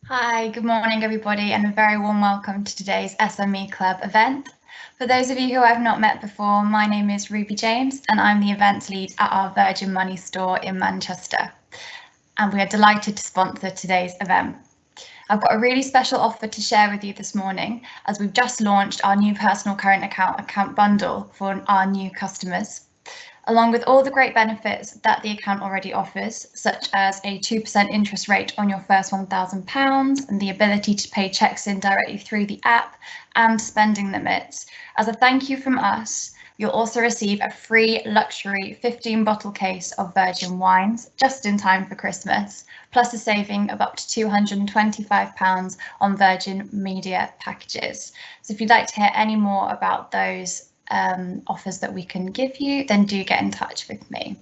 Hi, good morning everybody, and a very warm welcome to today's SME Club event. For those of you who I've not met before, my name is Ruby James and I'm the events lead at our Virgin Money store in Manchester. And we are delighted to sponsor today's event. I've got a really special offer to share with you this morning, as we've just launched our new personal current account bundle for our new customers. Along with all the great benefits that the account already offers, such as a 2% interest rate on your first £1,000 and the ability to pay checks in directly through the app and spending limits. As a thank you from us, you'll also receive a free luxury 15-bottle case of virgin wines just in time for Christmas, plus a saving of up to £225 on Virgin Media packages. So if you'd like to hear any more about those offers that we can give you, then do get in touch with me.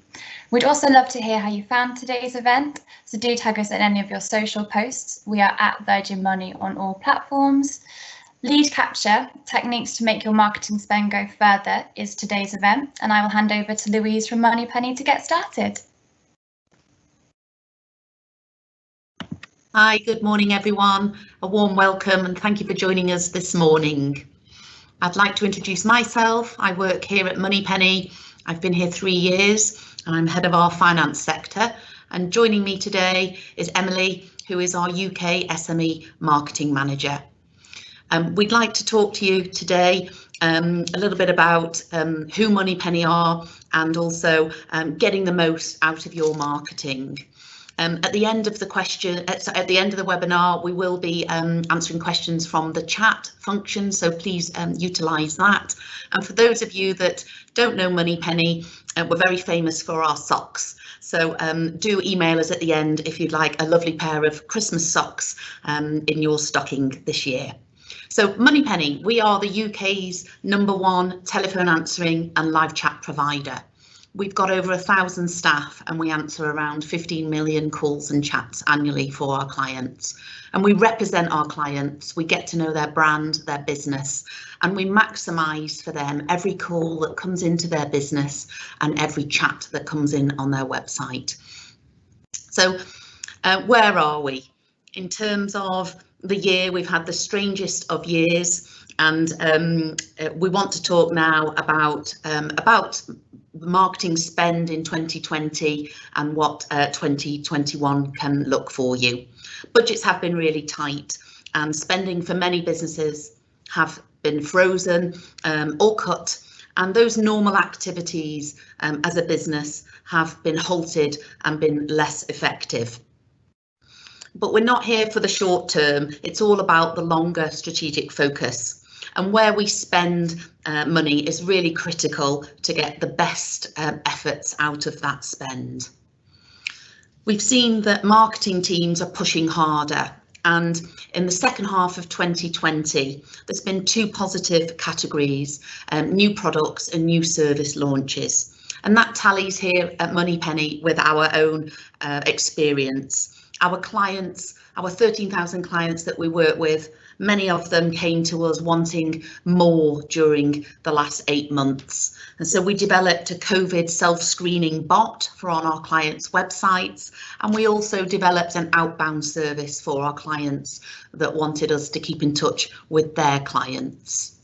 We'd also love to hear how you found today's event, so do tag us in any of your social posts. We are at Virgin Money on all platforms. Lead capture, techniques to make your marketing spend go further, is today's event, and I will hand over to Louise from Moneypenny to get started. Hi, good morning everyone. A warm welcome and thank you for joining us this morning. I'd like to introduce myself. I work here at Moneypenny. I've been here 3 years and I'm head of our finance sector. And joining me today is Emily, who is our UK SME marketing manager. We'd like to talk to you today a little bit about who Moneypenny are and also getting the most out of your marketing. At the end of the webinar, we will be answering questions from the chat function, so please utilise that. And for those of you that don't know Moneypenny, we're very famous for our socks. So do email us at the end if you'd like a lovely pair of Christmas socks in your stocking this year. So Moneypenny, we are the UK's #1 telephone answering and live chat provider. We've got over 1,000 staff and we answer around 15 million calls and chats annually for our clients. And we represent our clients, we get to know their brand, their business, and we maximise for them every call that comes into their business and every chat that comes in on their website. So where are we? In terms of the year, we've had the strangest of years, and we want to talk now about marketing spend in 2020 and what 2021 can look for you. Budgets have been really tight and spending for many businesses have been frozen or cut, and those normal activities as a business have been halted and been less effective. But we're not here for the short term, it's all about the longer strategic focus. And where we spend money is really critical to get the best efforts out of that spend. We've seen that marketing teams are pushing harder, and in the second half of 2020, there's been 2 positive categories, new products and new service launches. And that tallies here at Moneypenny with our own experience. Our clients, our 13,000 clients that we work with, many of them came to us wanting more during the last 8 months. And so we developed a COVID self-screening bot for on our clients' websites. And we also developed an outbound service for our clients that wanted us to keep in touch with their clients.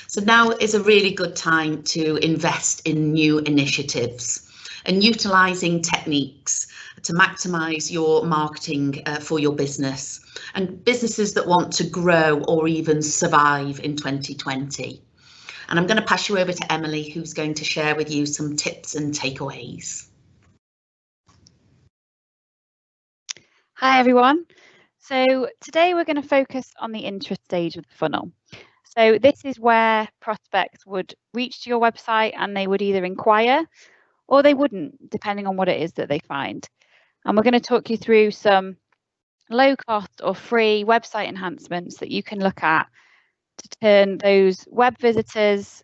So now is a really good time to invest in new initiatives and utilising techniques to maximise your marketing for your business and businesses that want to grow or even survive in 2020. And I'm going to pass you over to Emily, who's going to share with you some tips and takeaways. Hi everyone. So today we're going to focus on the interest stage of the funnel. So this is where prospects would reach to your website and they would either inquire or they wouldn't, depending on what it is that they find. And we're going to talk you through some low cost or free website enhancements that you can look at to turn those web visitors,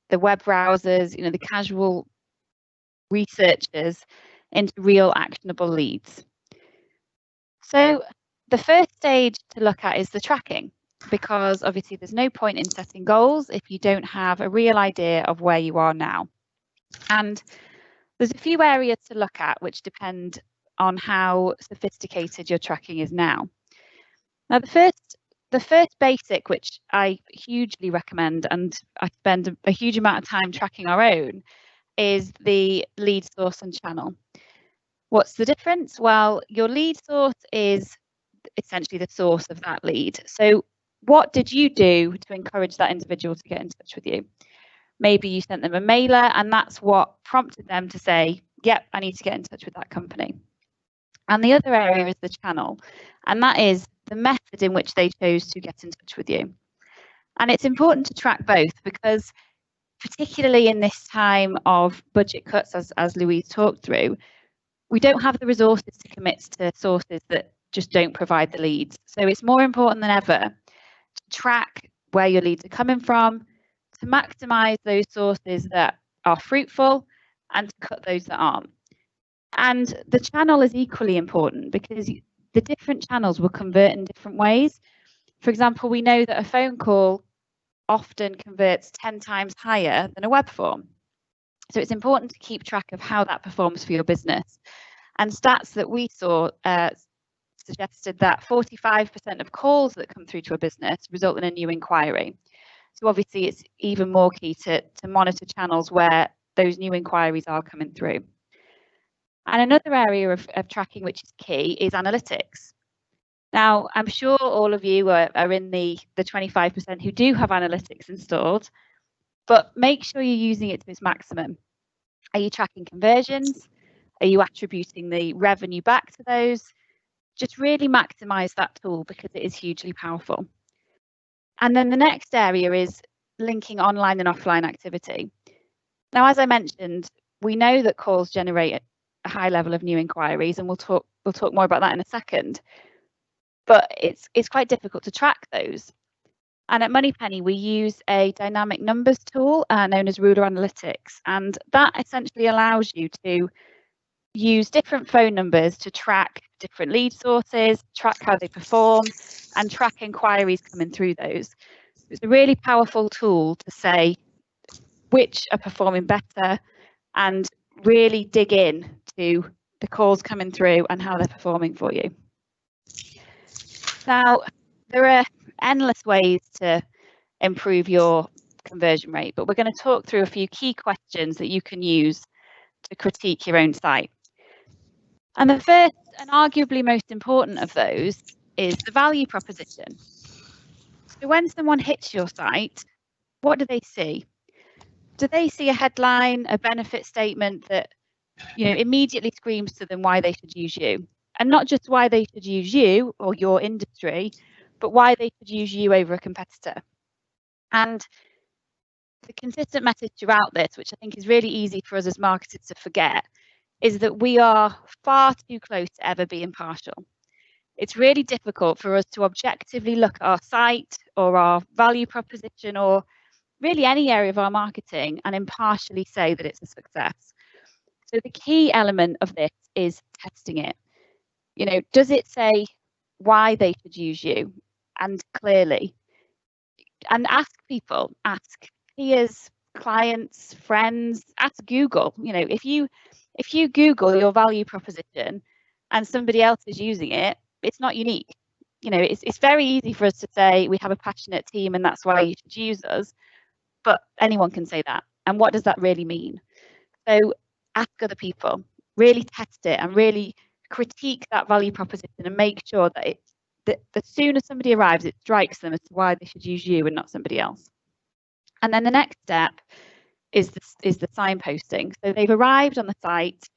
the web browsers, the casual researchers into real actionable leads. So the first stage to look at is the tracking, because obviously there's no point in setting goals if you don't have a real idea of where you are now. And there's a few areas to look at which depend on how sophisticated your tracking is now. Now, the first basic, which I hugely recommend, and I spend a huge amount of time tracking our own, is the lead source and channel. What's the difference? Well, your lead source is essentially the source of that lead. So what did you do to encourage that individual to get in touch with you? Maybe you sent them a mailer and that's what prompted them to say, yep, I need to get in touch with that company. And the other area is the channel, and that is the method in which they chose to get in touch with you. And it's important to track both because particularly in this time of budget cuts, as Louise talked through, we don't have the resources to commit to sources that just don't provide the leads. So it's more important than ever to track where your leads are coming from, to maximise those sources that are fruitful and to cut those that aren't. And the channel is equally important because the different channels will convert in different ways. For example, we know that a phone call often converts 10 times higher than a web form. So it's important to keep track of how that performs for your business. And stats that we saw suggested that 45% of calls that come through to a business result in a new inquiry. So obviously it's even more key to monitor channels where those new inquiries are coming through. And another area of tracking which is key is analytics. Now, I'm sure all of you are in the 25% who do have analytics installed, but make sure you're using it to its maximum. Are you tracking conversions? Are you attributing the revenue back to those? Just really maximize that tool because it is hugely powerful. And then the next area is linking online and offline activity. Now, as I mentioned, we know that calls generate a high level of new inquiries, and we'll talk more about that in a second. But it's quite difficult to track those. And at Moneypenny, we use a dynamic numbers tool known as Ruler Analytics, and that essentially allows you to use different phone numbers to track different lead sources, track how they perform, and track inquiries coming through those. It's a really powerful tool to say which are performing better and really dig in to the calls coming through and how they're performing for you. Now, there are endless ways to improve your conversion rate, but we're going to talk through a few key questions that you can use to critique your own site. And the first and arguably most important of those is the value proposition. So when someone hits your site, what do they see? Do they see a headline, a benefit statement that immediately screams to them why they should use you? And not just why they should use you or your industry, but why they should use you over a competitor. And the consistent message throughout this, which I think is really easy for us as marketers to forget, is that we are far too close to ever be impartial. It's really difficult for us to objectively look at our site or our value proposition or really any area of our marketing and impartially say that it's a success. So the key element of this is testing it. Does it say why they should use you? And clearly. And ask people, ask peers, clients, friends, ask Google. If you Google your value proposition and somebody else is using it, it's not unique. It's very easy for us to say we have a passionate team and that's why you should use us, but anyone can say that. And what does that really mean? So ask other people, really test it and really critique that value proposition and make sure that as soon as somebody arrives, it strikes them as to why they should use you and not somebody else. And then the next step is the signposting. So they've arrived on the site,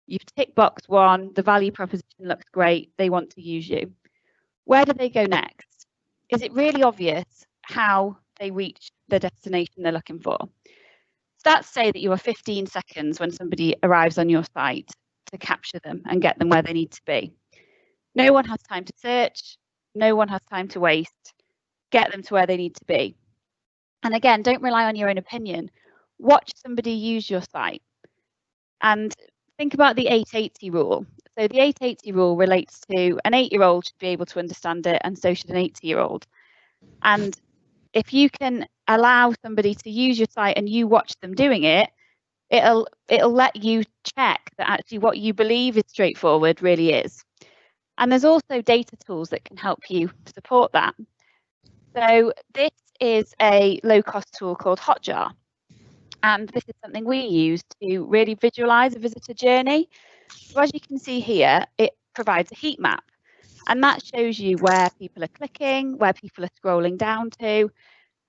you've ticked box 1, the value proposition looks great, they want to use you. Where do they go next? Is it really obvious how they reach the destination they're looking for? Stats say that you are 15 seconds when somebody arrives on your site to capture them and get them where they need to be. No one has time to search, no one has time to waste, get them to where they need to be. And again, don't rely on your own opinion. Watch somebody use your site and think about the 880 rule. So the 880 rule relates to an 8-year-old should be able to understand it and so should an 80-year-old. And if you can allow somebody to use your site and you watch them doing it, it'll let you check that actually what you believe is straightforward really is. And there's also data tools that can help you support that. So this is a low-cost tool called Hotjar. And this is something we use to really visualize a visitor journey. So as you can see here, it provides a heat map. And that shows you where people are clicking, where people are scrolling down to.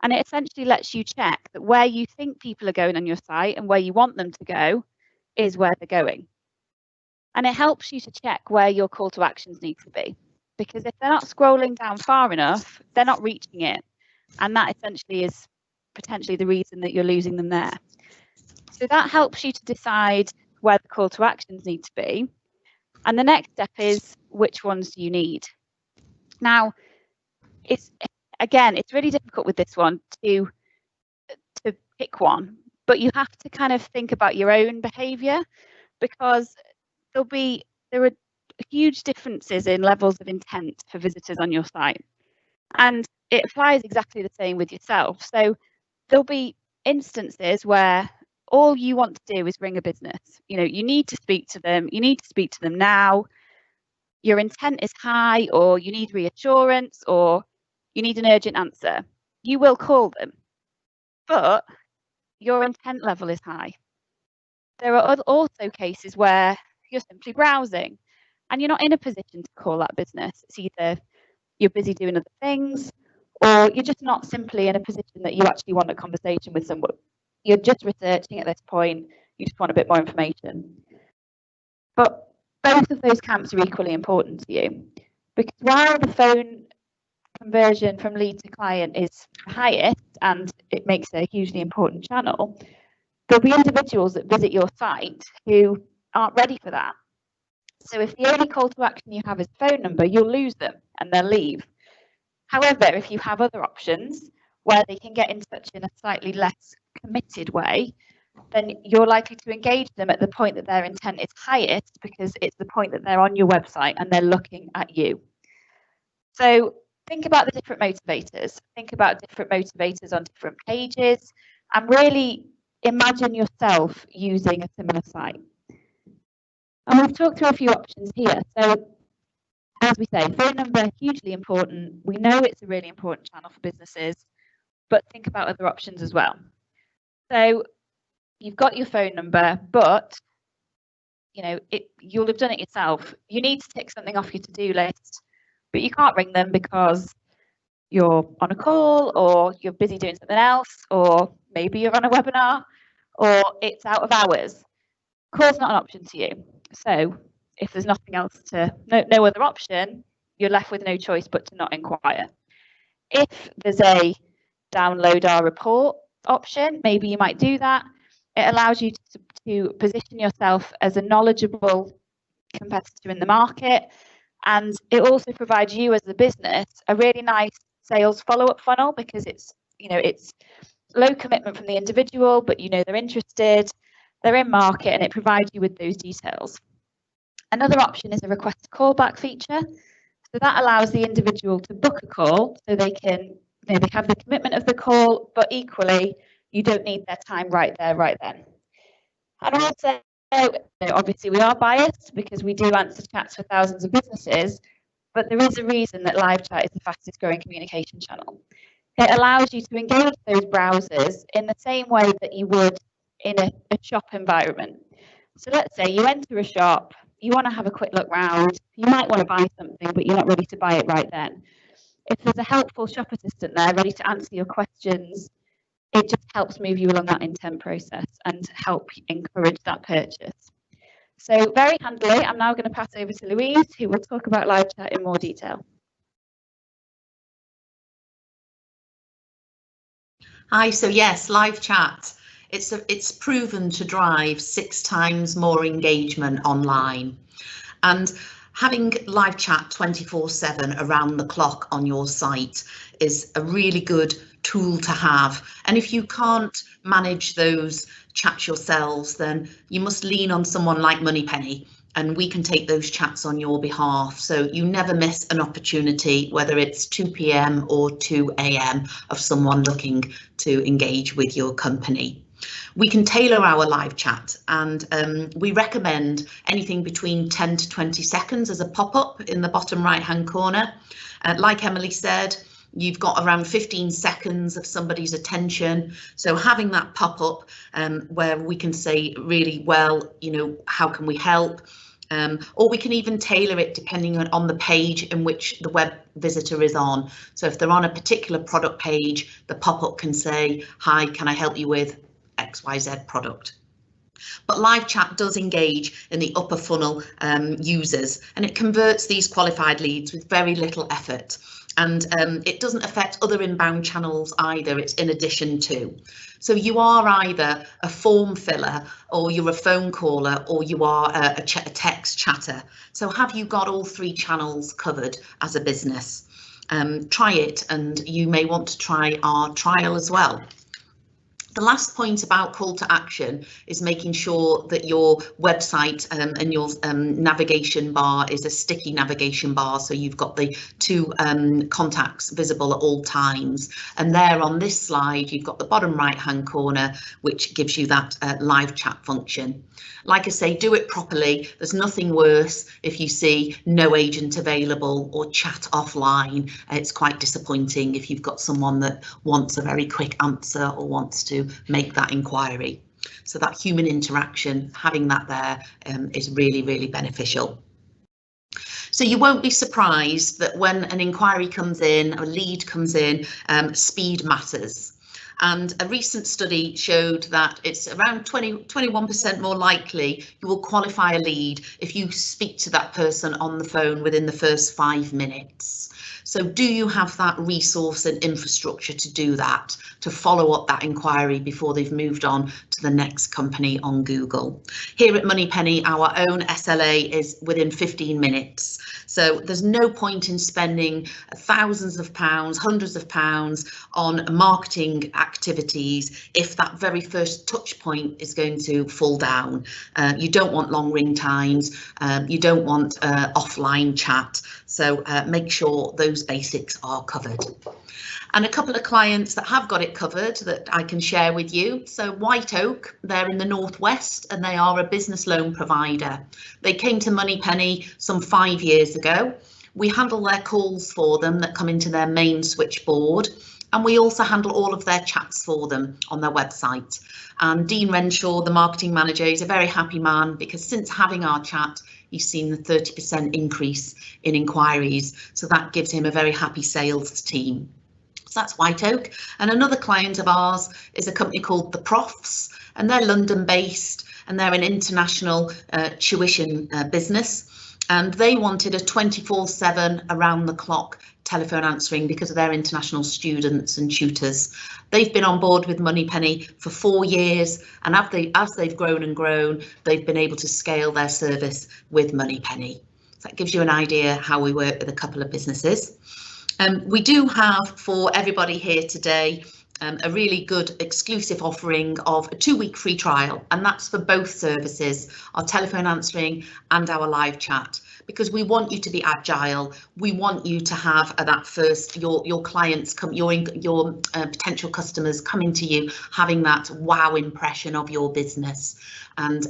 And it essentially lets you check that where you think people are going on your site and where you want them to go is where they're going. And it helps you to check where your call to actions need to be. Because if they're not scrolling down far enough, they're not reaching it. And that essentially is potentially the reason that you're losing them there. So that helps you to decide where the call to actions need to be. And the next step is, which ones do you need? Now, it's really difficult with this one to pick one, but you have to kind of think about your own behavior, because there are huge differences in levels of intent for visitors on your site. And it applies exactly the same with yourself. So there'll be instances where all you want to do is ring a business. You know, you need to speak to them. You need to speak to them now. Your intent is high, or you need reassurance, or you need an urgent answer. You will call them, but your intent level is high. There are also cases where you're simply browsing and you're not in a position to call that business. It's either you're busy doing other things, or you're just not simply in a position that you actually want a conversation with someone. You're just researching at this point. You just want a bit more information. But both of those camps are equally important to you, because while the phone conversion from lead to client is highest and it makes a hugely important channel, there'll be individuals that visit your site who aren't ready for that. So if the only call to action you have is a phone number, you'll lose them and they'll leave. However, if you have other options where they can get in touch in a slightly less committed way, then you're likely to engage them at the point that their intent is highest, because it's the point that they're on your website and they're looking at you. So think about the different motivators. Think about different motivators on different pages, and really imagine yourself using a similar site. And we've talked through a few options here. So as we say, phone number, hugely important. We know it's a really important channel for businesses, but think about other options as well. So you've got your phone number, but you'll have done it yourself. You need to tick something off your to-do list, but you can't ring them because you're on a call, or you're busy doing something else, or maybe you're on a webinar, or it's out of hours. Call's not an option to you. So if there's nothing else no other option, you're left with no choice but to not inquire. If there's a download our report option, maybe you might do that. It allows you to position yourself as a knowledgeable competitor in the market, and it also provides you as a business a really nice sales follow-up funnel, because it's low commitment from the individual, but they're interested, they're in market, and it provides you with those details. Another option is a request callback feature. So that allows the individual to book a call, so they can they have the commitment of the call, but equally you don't need their time right there, right then. And also, obviously we are biased because we do answer chats for thousands of businesses, but there is a reason that live chat is the fastest growing communication channel. It allows you to engage those browsers in the same way that you would in a shop environment. So let's say you enter a shop, you want to have a quick look round, you might want to buy something, but you're not ready to buy it right then. If there's a helpful shop assistant there ready to answer your questions, it just helps move you along that intent process and help encourage that purchase. So very handily, I'm now going to pass over to Louise, who will talk about live chat in more detail. Hi, so yes, live chat. It's proven to drive 6 times more engagement online, and having live chat 24/7 around the clock on your site is a really good tool to have. And if you can't manage those chats yourselves, then you must lean on someone like Moneypenny, and we can take those chats on your behalf, so you never miss an opportunity, whether it's 2 p.m. or 2 a.m. of someone looking to engage with your company. We can tailor our live chat, and we recommend anything between 10 to 20 seconds as a pop-up in the bottom right hand corner. Like Emily said, you've got around 15 seconds of somebody's attention. So having that pop-up where we can say really well, you know, how can we help? Or we can even tailor it depending on the page in which the web visitor is on. So if they're on a particular product page, the pop-up can say, hi, can I help you with XYZ product? But live chat does engage in the upper funnel users, and it converts these qualified leads with very little effort. And it doesn't affect other inbound channels either, it's in addition to. So you are either a form filler, or you're a phone caller, or you are a text chatter. So have you got all three channels covered as a business? Try it, and you may want to try our trial as well. The last point about call to action is making sure that your website and your navigation bar is a sticky navigation bar, so you've got the two contacts visible at all times. And there on this slide, you've got the bottom right hand corner, which gives you that live chat function. Like I say, do it properly. There's nothing worse if you see no agent available or chat offline. It's quite disappointing if you've got someone that wants a very quick answer or wants to make that inquiry. So that human interaction, having that there is really, really beneficial. So you won't be surprised that when an inquiry comes in, a lead comes in, speed matters. And a recent study showed that it's around 21% more likely you will qualify a lead if you speak to that person on the phone within the first 5 minutes. So do you have that resource and infrastructure to do that, to follow up that inquiry before they've moved on to the next company on Google? Here at Moneypenny, our own SLA is within 15 minutes. So there's no point in spending thousands of pounds, hundreds of pounds on marketing activities if that very first touch point is going to fall down. You don't want long ring times, you don't want offline chat. So make sure those basics are covered. And a couple of clients that have got it covered that I can share with you. So White Oak, they're in the Northwest, and they are a business loan provider. They came to Moneypenny some 5 years ago. We handle their calls for them that come into their main switchboard, and we also handle all of their chats for them on their website. And Dean Renshaw, the marketing manager, is a very happy man because since having our chat, he's seen the 30% increase in inquiries. So that gives him a very happy sales team. So that's White Oak. And another client of ours is a company called the Profs, and they're London based, and they're an international tuition business. And they wanted a 24/7 around the clock telephone answering because of their international students and tutors. They've been on board with Moneypenny for 4 years, and as they've grown and grown, they've been able to scale their service with Moneypenny. So that gives you an idea how we work with a couple of businesses. We do have for everybody here today a really good exclusive offering of a 2-week free trial, and that's for both services, our telephone answering and our live chat, because we want you to be agile. We want you to have that first, your clients come, your potential customers coming to you, having that wow impression of your business, and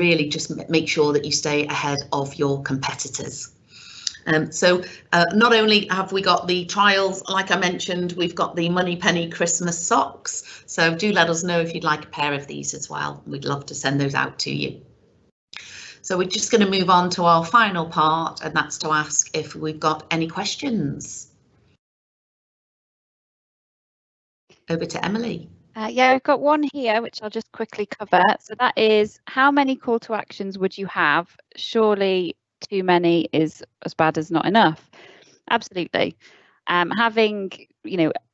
really just make sure that you stay ahead of your competitors. So not only have we got the trials, like I mentioned, we've got the Moneypenny Christmas socks. So do let us know if you'd like a pair of these as well. We'd love to send those out to you. So we're just going to move on to our final part, and that's to ask if we've got any questions. Over to Emily. Yeah, we've got one here, which I'll just quickly cover. So that is, how many call to actions would you have? Surely too many is as bad as not enough. Absolutely. Having,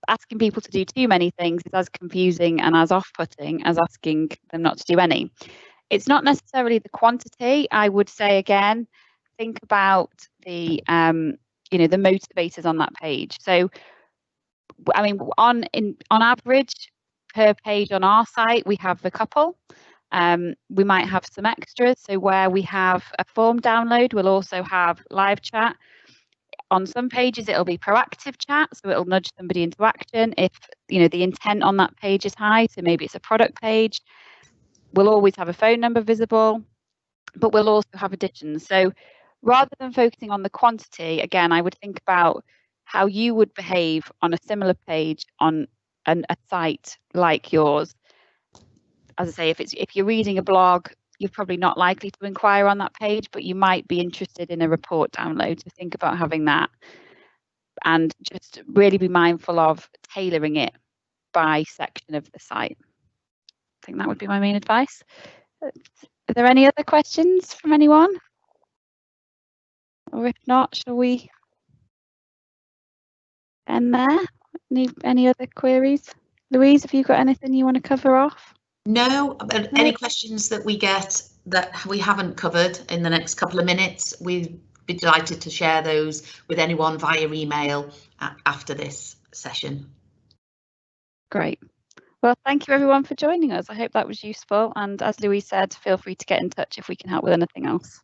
asking people to do too many things is as confusing and as off-putting as asking them not to do any. It's not necessarily the quantity. I would say, again, think about the the motivators on that page. So I mean, on average per page on our site, we have a couple. We might have some extras. So where we have a form download, we'll also have live chat. on some pages it'll be proactive chat, so it'll nudge somebody into action if, you know, the intent on that page is high. So maybe it's a product page. We'll always have a phone number visible, but we'll also have additions. So rather than focusing on the quantity, again, I would think about how you would behave on a similar page on a site like yours. As I say, if you're reading a blog, you're probably not likely to inquire on that page, but you might be interested in a report download. So think about having that, and just really be mindful of tailoring it by section of the site. I think that would be my main advice. Are there any other questions from anyone? Or if not, shall we end there? Any other queries? Louise, have you got anything you want to cover off? No, but any questions that we get that we haven't covered in the next couple of minutes, we'd be delighted to share those with anyone via email after this session. Great. Well, thank you everyone for joining us. I hope that was useful. And as Louise said, feel free to get in touch if we can help with anything else.